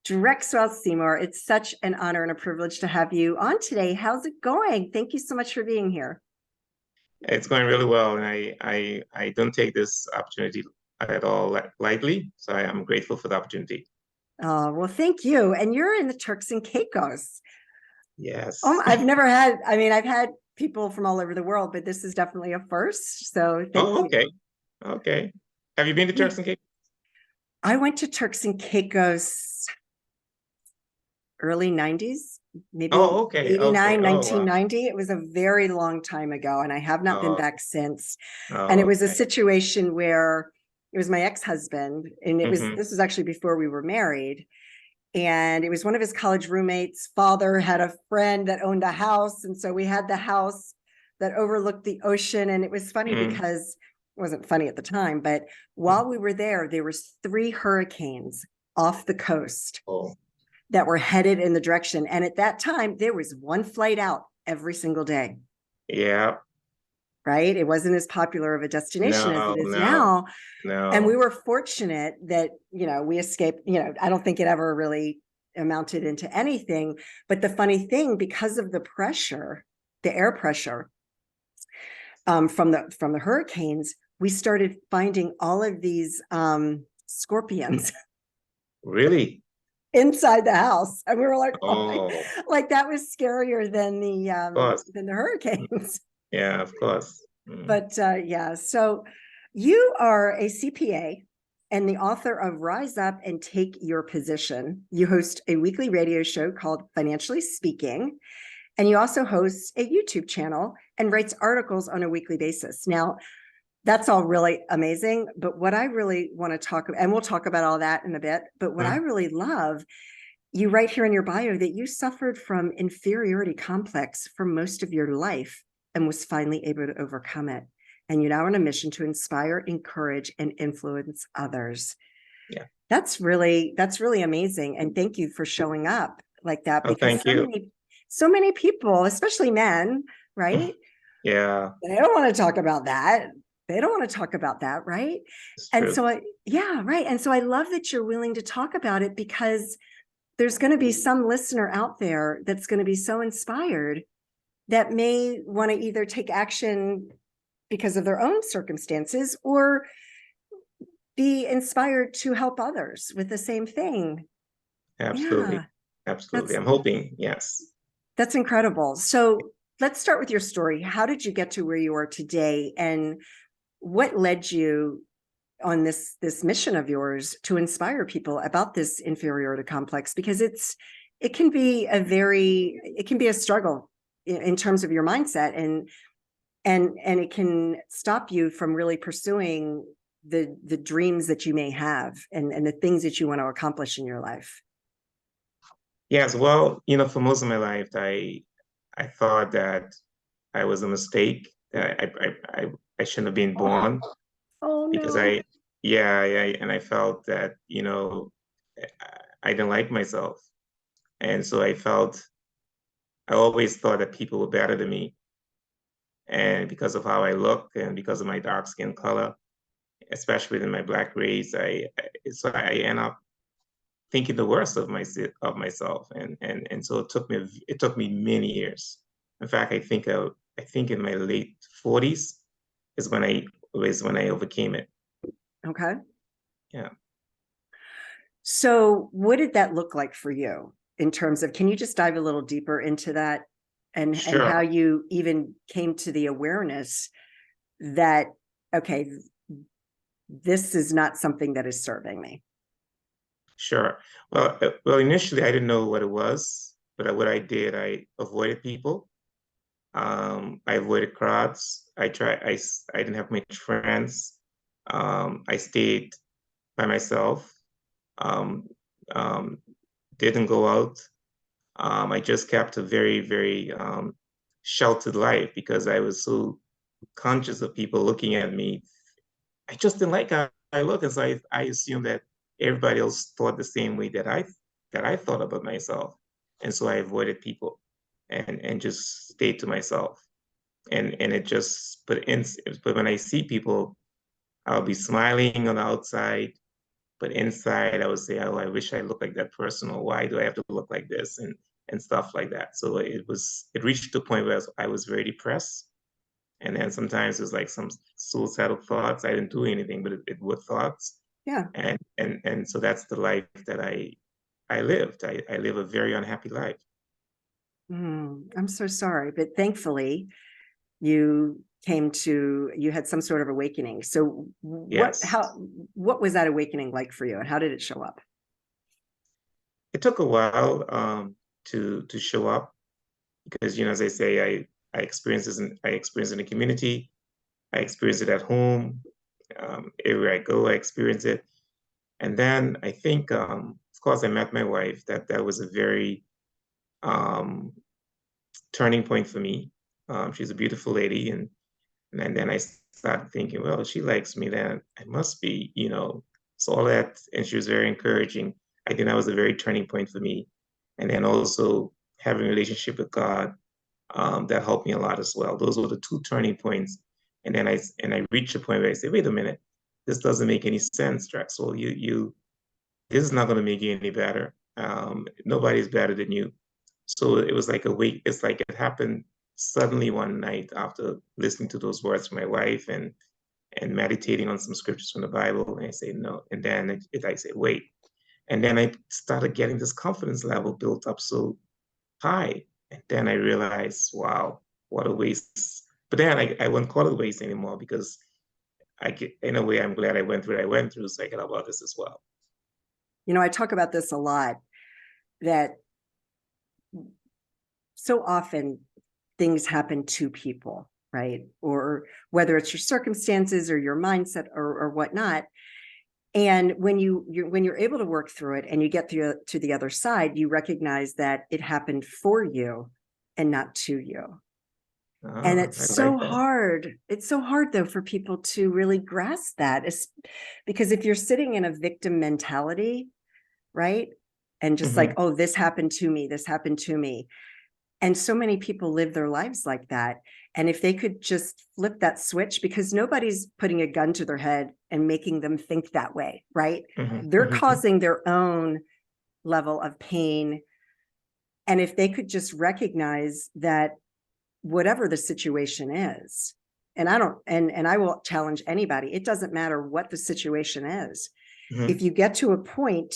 Drexwell Seymour, it's such an honor and a privilege to have you on today. How's it going? Thank you so much for being here. It's going really well, and I don't take this opportunity at all lightly. So I am grateful for the opportunity. Oh, well, thank you. And you're in the Turks and Caicos. Yes. I've had people from all over the world, but this is definitely a first. So thank Oh, you. okay. Okay. Have you been to Yeah. Turks and Caicos? I went to Turks and Caicos early 90s, maybe Oh, okay. Okay. 89, Oh, wow. 1990. It was a very long time ago, and I have not been Oh, back since. And it oh, was a okay. situation where it was my ex-husband, and Mm-hmm. this was actually before we were married. And it was one of his college roommates' father had a friend that owned a house. And so we had the house that overlooked the ocean. And it was funny Mm. because it wasn't funny at the time, but while we were there was 3 hurricanes off the coast Oh, that were headed in the direction. And at that time, there was one flight out every single day, yeah. right? It wasn't as popular of a destination as it No, is no, now. And we no. were fortunate that, we escaped, I don't think it ever really amounted into anything. But the funny thing, because of the pressure, the air pressure from the hurricanes, we started finding all of these scorpions Really? inside the house. And we were like, oh my, Oh, like that was scarier of course. than the hurricanes. Yeah, of course. Mm. But yeah, so you are a CPA and the author of Rise Up and Take Your Position. You host a weekly radio show called Financially Speaking, and you also host a YouTube channel and writes articles on a weekly basis. Now, that's all really amazing, but what I really want to talk about, and we'll talk about all that in a bit, but what I really love, you write here in your bio that you suffered from inferiority complex for most of your life and was finally able to overcome it. And you're now on a mission to inspire, encourage, and influence others. Yeah. That's really amazing. And thank you for showing up like that, Oh, because thank you. so many people, especially men, right? Yeah, They don't want to talk about that. They don't want to talk about that, right? it's And true. so yeah, right. And so I love that you're willing to talk about it, because there's going to be some listener out there that's going to be so inspired that may want to either take action because of their own circumstances or be inspired to help others with the same thing. Absolutely. Yeah, Absolutely. that's I'm hoping, yes. incredible. So let's start with your story. How did you get to where you are today, and what led you on this mission of yours to inspire people about this inferiority complex? Because it can be a struggle in terms of your mindset, and it can stop you from really pursuing the dreams that you may have, and the things that you want to accomplish in your life. Yes, well, for most of my life, I thought that I was a mistake, that I shouldn't have been born Oh because no. and I felt that, I didn't like myself. And so I always thought that people were better than me. And because of how I look and because of my dark skin color, especially in my black race, so I end up thinking the worst of myself, and so it took me many years. In fact, I think in my late 40s is when I overcame it. Okay. Yeah, So what did that look like for you in terms of, can you just dive a little deeper into that, and how sure, you even came to the awareness that, okay, this is not something that is serving me? sure. Well, initially I didn't know what it was, but what I did, I avoided people. I avoided crowds. I didn't have much friends. I stayed by myself. Um, um, didn't go out. I just kept a very, very sheltered life because I was so conscious of people looking at me. I just didn't like how I look, and so I assumed that everybody else thought the same way that I thought about myself, and so I avoided people and just stayed to myself. And it just but when I see people, I'll be smiling on the outside, But inside, I would say, oh, I wish I looked like that person, or why do I have to look like this, and stuff like that. So it reached the point where I was very depressed. And then sometimes it was like some suicidal thoughts. I didn't do anything, but it were thoughts. Yeah. And so that's the life that I lived. I live a very unhappy life. I'm so sorry, but thankfully you you had some sort of awakening. So Yes. what was that awakening like for you, and how did it show up? It took a while to show up because, as I say, I experienced this I experienced it in the community. I experience it at home. Everywhere I go, I experience it. And then I think, of course, I met my wife. That was a very um, turning point for me. She's a beautiful lady, and then I started thinking, well, she likes me, then I must be, So all that, and she was very encouraging. I think that was a very turning point for me. And then also having a relationship with God, that helped me a lot as well. Those were the two turning points. And then I reached a point where I said, wait a minute, this doesn't make any sense, Drexel. This is not going to make you any better. Nobody's better than you. So it was like a week. It's like it happened suddenly one night after listening to those words from my wife and meditating on some scriptures from the Bible. And I say no, and then I say wait, and then I started getting this confidence level built up so high, and then I realized, wow, what a waste. But then I wouldn't call it a waste anymore because in a way, I'm glad I went through what I went through so I can help others as well. I talk about this a lot, that so often things happen to people, right? Or whether it's your circumstances or your mindset or whatnot. And when you're able to work through it and you get through to the other side, you recognize that it happened for you and not to you. And Ah, it's I so like that. hard. It's so hard, though, for people to really grasp that, because if you're sitting in a victim mentality, right? And just like, Hmm. oh, this happened to me, this happened to me. And so many people live their lives like that. And if they could just flip that switch, because nobody's putting a gun to their head and making them think that way, right? Hmm. They're Hmm. causing their own level of pain. And if they could just recognize that whatever the situation is, and I will challenge anybody, it doesn't matter what the situation is. Hmm. If you get to a point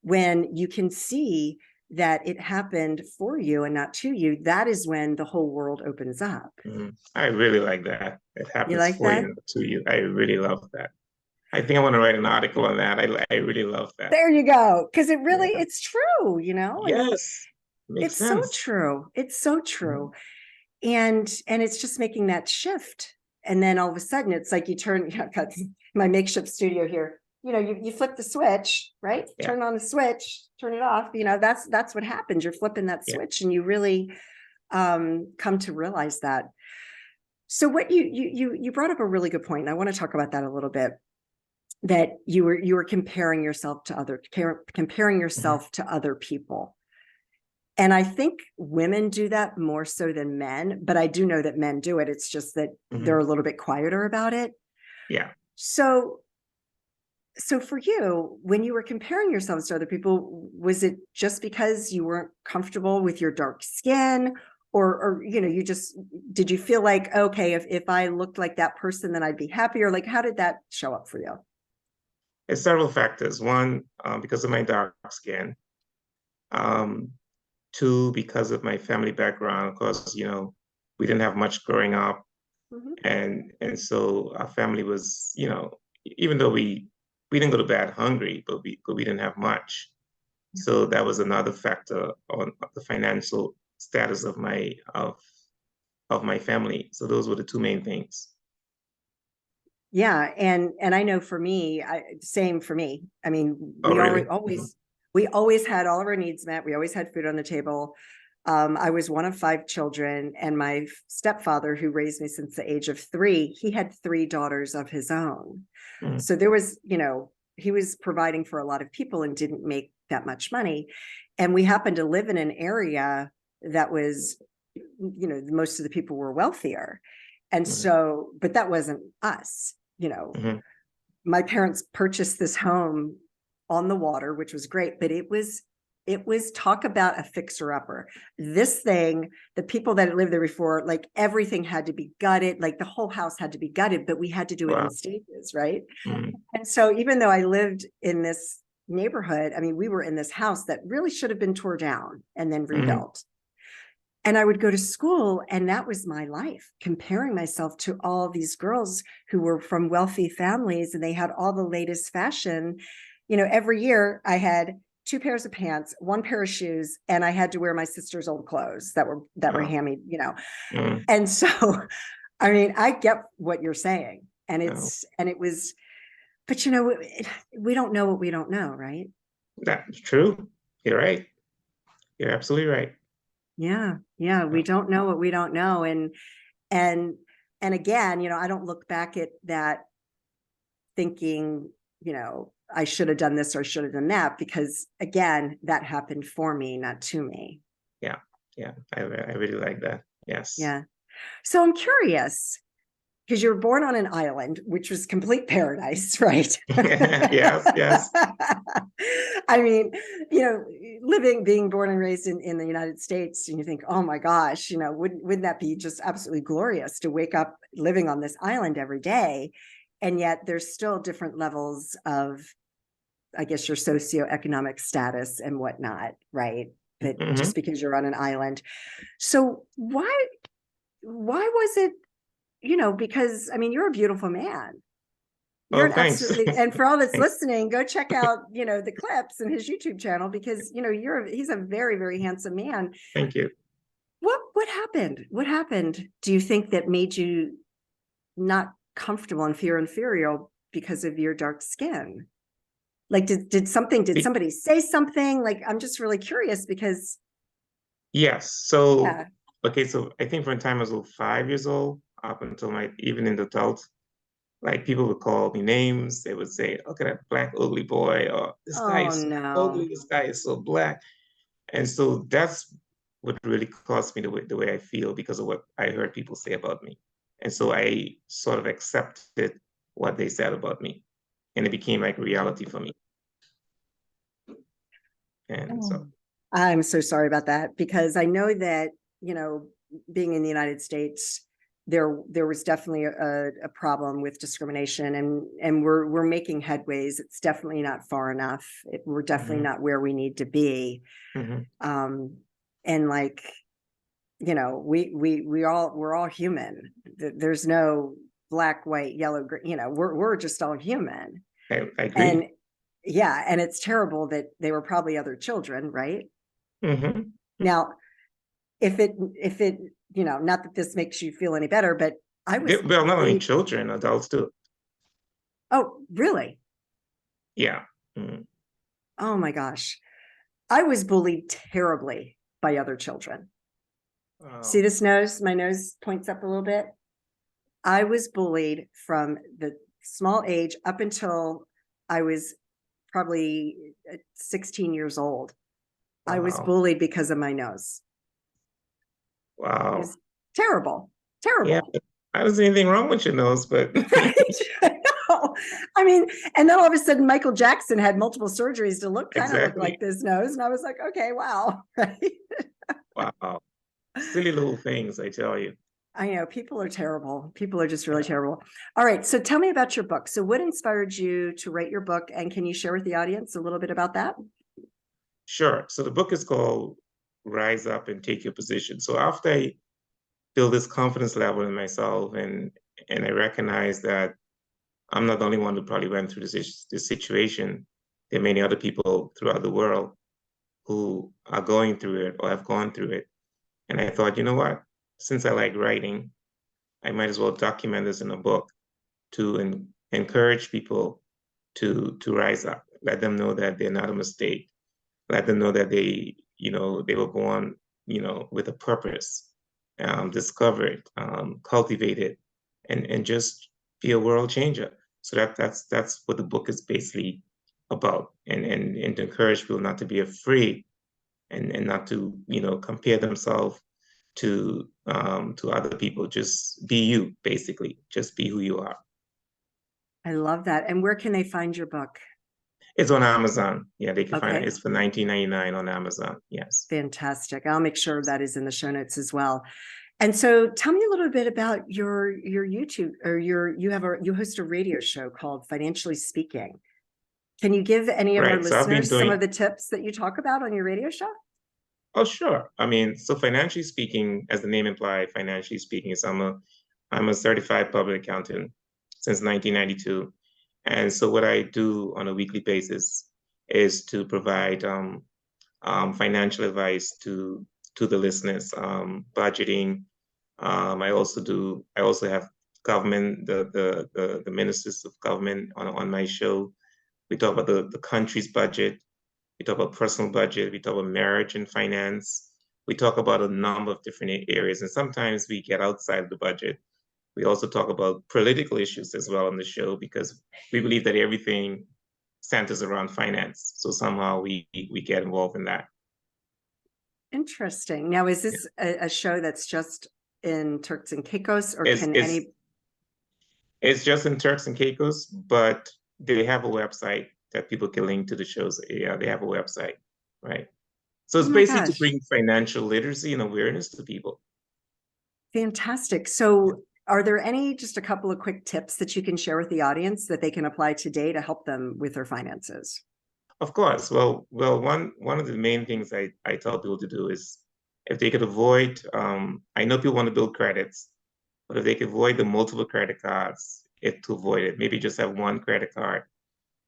when you can see that it happened for you and not to you, that is when the whole world opens up. Hmm. I really like that. It You happens like for that? you, not to you. I really love that. I think I want to write an article on that. I really love that. There you go. Because Yeah. it's true, I mean, Yes. Makes it's so sense. true. It's so Mhm. true. And it's just making that shift. And then all of a sudden it's like you turn, I've got my makeshift studio here. You flip the switch, right? Yeah. Turn on the switch, turn it off. That's what happens. You're flipping that Yeah. switch and you really come to realize that. So what you brought up a really good point, and I want to talk about that a little bit. That you were comparing yourself to comparing Hmm. yourself to other people, and I think women do that more so than men. But I do know that men do it. It's just that they're Hmm. a little bit quieter about it. Yeah. So for you, when you were comparing yourselves to other people, was it just because you weren't comfortable with your dark skin, or you just did you feel like, okay, if I looked like that person, then I'd be happier? Like, how did that show up for you? It's several factors. One, because of my dark skin. Um, Two, because of my family background. Of course, we didn't have much growing up, Mhm. and so our family was, even though we didn't go to bed hungry, but we didn't have much. So that was another factor on the financial status of my family. So those were the two main things. Yeah, and I know for me, same for me. I mean, Oh, we always really? Hmm. always we always had all of our needs met. We always had food on the table. I was one of 5 children, and my stepfather, who raised me since the age of 3, he had 3 daughters of his own. Hmm. So there was, he was providing for a lot of people and didn't make that much money. And we happened to live in an area that was, most of the people were wealthier. And Hmm. so, but that wasn't us. Hmm. My parents purchased this home on the water, which was great, but it was talk about a fixer-upper. This thing, the people that lived there before, like everything had to be gutted, like the whole house had to be gutted, but we had to do it Wow. in stages, right? Mm. And so even though I lived in this neighborhood, I mean, we were in this house that really should have been torn down and then rebuilt. And I would go to school, and that was my life, comparing myself to all these girls who were from wealthy families, and they had all the latest fashion. You know, every year I had 2 pairs of pants, 1 pair of shoes, and I had to wear my sister's old clothes that were Wow. hammy, you know. Mm. And so, I mean, I get what you're saying, and No, it was, but you know, we don't know what we don't know, right? that's true. You're right. You're absolutely right. Yeah, yeah, we don't know what we don't know, and and again, you know, I don't look back at that thinking, you know, I should have done this or I should have done that, because again, that happened for me, not to me. Yeah. Yeah. I really like that. Yes. Yeah. So I'm curious, because you were born on an island, which was complete paradise, right? Yes. Yes. I mean, you know, being born and raised in the United States, and you think, oh my gosh, you know, wouldn't that be just absolutely glorious to wake up living on this island every day? And yet there's still different levels of, I guess, your socioeconomic status and whatnot, right? That Hmm. just because you're on an island. So why was it, you know, because I mean, you're a beautiful man. You're Oh, an thanks. absolutely, and for all that's Thanks. listening, go check out, you know, the clips in his YouTube channel, because, you know, he's a very, very handsome man. Thank you. What happened? What happened? Do you think that made you not comfortable and feel inferior because of your dark skin? Like, did somebody say something? Like, I'm just really curious because, Yes. So, yeah. okay. So I think from the time I was 5 years old up until my even in the adult, like people would call me names. They would say, "Look at that black ugly boy," or "This guy Oh is so no. ugly. This guy is so black." And so that's what really caused me the way I feel because of what I heard people say about me. And so I sort of accepted what they said about me, and it became like reality for me. And so, Oh. I'm so sorry about that, because I know that, you know, being in the United States, there was definitely a problem with discrimination, and we're making headways. It's definitely not far enough. We're definitely mhm, not where we need to be. mhm. Um, and like, you know, we're all human. There's no black, white, yellow, green, you know, we're just all human. I And agree. yeah, and it's terrible that they were probably other children, right? Hmm. Now, if it, you know, not that this makes you feel any better, but I was Well, not only bullied. children, adults too. Oh, really? Yeah. Mhm. Oh my gosh. I was bullied terribly by other children. See Wow. this nose? My nose points up a little bit. I was bullied from the small age up until I was probably 16 years old. I was Wow. bullied because of my nose. It Wow. was terrible, Yeah. terrible. I don't see anything wrong with your nose, but No, I mean, and then all of a sudden, Michael Jackson had multiple surgeries to kind of look exactly. like this nose, and I was like, okay, wow, right? Wow. Silly little things, I tell you. I know people are terrible. People are just really Yeah. terrible. All right, so tell me about your book. So, what inspired you to write your book, and can you share with the audience a little bit about that? Sure. So the book is called Rise Up and Take Your Position. So after I build this confidence level in myself and I recognize that I'm not the only one who probably went through this situation. There are many other people throughout the world who are going through it or have gone through it. And I thought, you know what? Since I like writing, I might as well document this in a book to encourage people to rise up, let them know that they're not a mistake, let them know that they were born, with a purpose, discovered, cultivated, and just be a world changer. So that's what the book is basically about, and to encourage people not to be afraid and not to compare themselves to other people. Just be you, basically. Just be who you are. I love that. And where can they find your book? It's on Amazon. Yeah, they can find it. Okay, It's for $19.99 on Amazon. Yes. fantastic. I'll make sure that is in the show notes as well. And so tell me a little bit about your YouTube or you host a radio show called Financially Speaking. Can you give any of our Right. So I've been listeners some doing, of the tips that you talk about on your radio show? oh, sure. I mean, so financially speaking, as the name implies, financially speaking, is I'm a certified public accountant since 1992. And so what I do on a weekly basis is to provide financial advice to the listeners, budgeting. I also have government, the ministers of government on my show. We talk about the country's budget. We talk about personal budget. We talk about marriage and finance. We talk about a number of different areas, and sometimes we get outside the budget. We also talk about political issues as well on the show because we believe that everything centers around finance. So somehow we get involved in that. Interesting. Now, is Yeah. this a show that's just in Turks and Caicos, or It's, can it's, any? it's just in Turks and Caicos, but they have a website that people can link to the shows. Yeah, they have a website, right? So Oh it's my basically to gosh, bring financial literacy and awareness to people. fantastic. So, are there just a couple of quick tips that you can share with the audience that they can apply today to help them with their finances? Of course. Well, one of the main things I tell people to do is if they could avoid, I know people want to build credits, but if they could avoid the multiple credit cards, to avoid it, maybe just have one credit card,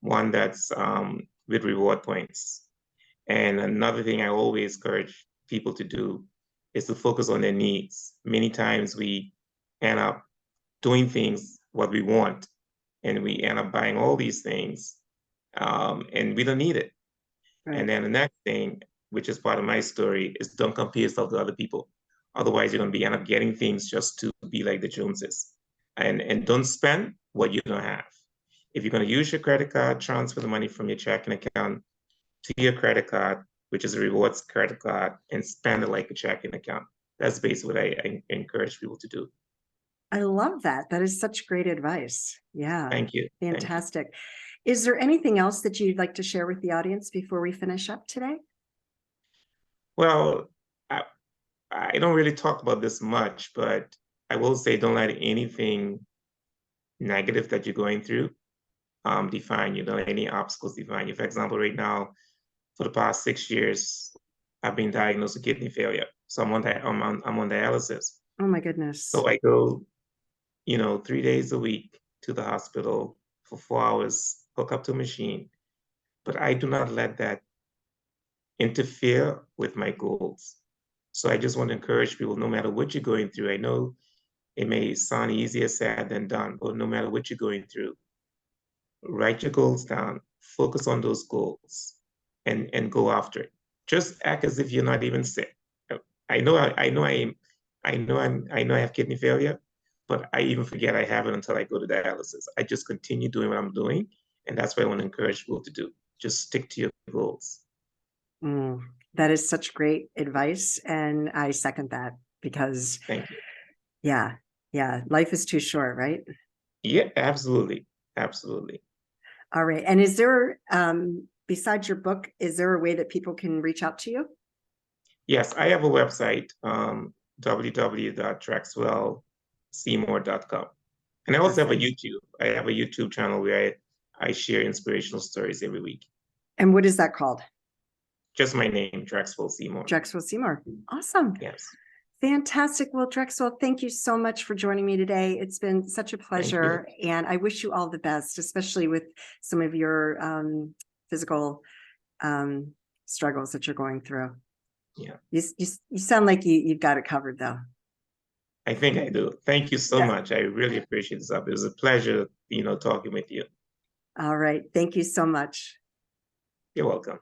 one that's with reward points. And another thing I always encourage people to do is to focus on their needs. Many times we end up doing things what we want, and we end up buying all these things, and we don't need it. Right. And then the next thing, which is part of my story, is don't compare yourself to other people. Otherwise, you're going to end up getting things just to be like the Joneses. And don't spend what you don't have. If you're going to use your credit card, transfer the money from your checking account to your credit card, which is a rewards credit card, and spend it like a checking account. That's basically what I encourage people to do. I love that. That is such great advice. Yeah, Thank you. Thank you. fantastic. Is there anything else that you'd like to share with the audience before we finish up today? Well, I don't really talk about this much, but I will say don't let anything negative that you're going through define you. Don't let any obstacles define you. For example, right now, for the past 6 years, I've been diagnosed with kidney failure. So I'm on dialysis. Oh my goodness. So I go, 3 days a week to the hospital for 4 hours, hook up to a machine. But I do not let that interfere with my goals. So I just want to encourage people, no matter what you're going through, I know it may sound easier said than done, but no matter what you're going through, write your goals down, focus on those goals, and go after it. Just act as if you're not even sick. I know I have kidney failure, but I even forget I have it until I go to dialysis. I just continue doing what I'm doing, and that's what I want to encourage people to do. Just stick to your goals. That is such great advice, and I second that because, Thank you. yeah, life is too short, right? Yeah, absolutely, absolutely. All right. And is there, besides your book, is there a way that people can reach out to you? Yes, I have a website, www.drexwellseymour.com. And I also have a YouTube. I have a YouTube channel where I share inspirational stories every week. And what is that called? Just my name, Drexwell Seymour. Drexwell Seymour. Awesome. Yes. Fantastic. Well, Drexwell, thank you so much for joining me today. It's been such a pleasure, and I wish you all the best, especially with some of your physical struggles that you're going through. Yeah. You sound like you've got it covered, though. I think I do. Thank you so much. I really appreciate this. It was a pleasure, talking with you. All right. Thank you so much. You're welcome.